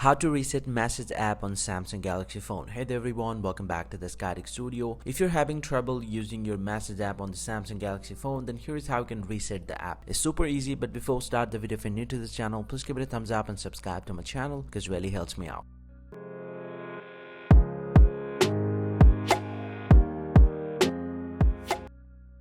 How to reset message app on Samsung Galaxy phone. Hey there everyone, welcome back to the Skytech Studio. If you're having trouble using your message app on the Samsung Galaxy phone, then here's how you can reset the app. It's super easy, but before we start the video, if you're new to this channel, please give it a thumbs up and subscribe to my channel because it really helps me out.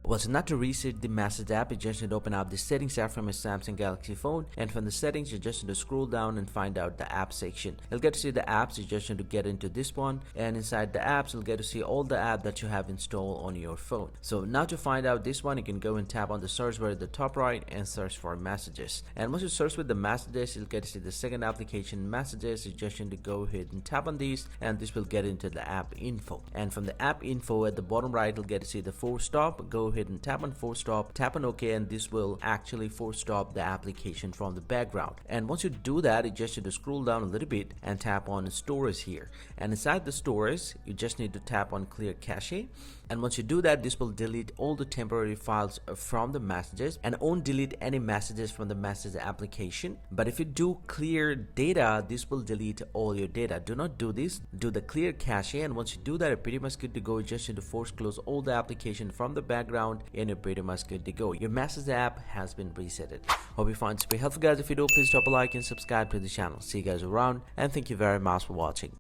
Well, so not to reset the message app, you just need to open up the settings app from your Samsung Galaxy phone, and from the settings you just need to scroll down and find out the app section. You'll get to see the apps. You just need to get into this one, and inside the apps you'll get to see all the apps that you have installed on your phone. So now to find out this one, you can go and tap on the search bar at the top right and search for messages. And once you search with the messages, you'll get to see the second application, messages. You just need to go ahead and tap on these, and this will get into the app info. And from the app info at the bottom right, you'll get to see the force stop. Go ahead and tap on force stop, tap on OK, and this will actually force stop the application from the background. And once you do that, you just need to scroll down a little bit and tap on storage here. And inside the storage, you just need to tap on clear cache. And once you do that, this will delete all the temporary files from the messages and won't delete any messages from the message application. But if you do clear data, this will delete all your data. Do not do this. Do the clear cache, and once you do that, you're pretty much good to go. You just need to force close all the application from the background, and you're pretty much good to go. Your message app has been resetted. Hope you find this very helpful, guys. If you do, please drop a like and subscribe to the channel. See you guys around, and thank you very much for watching.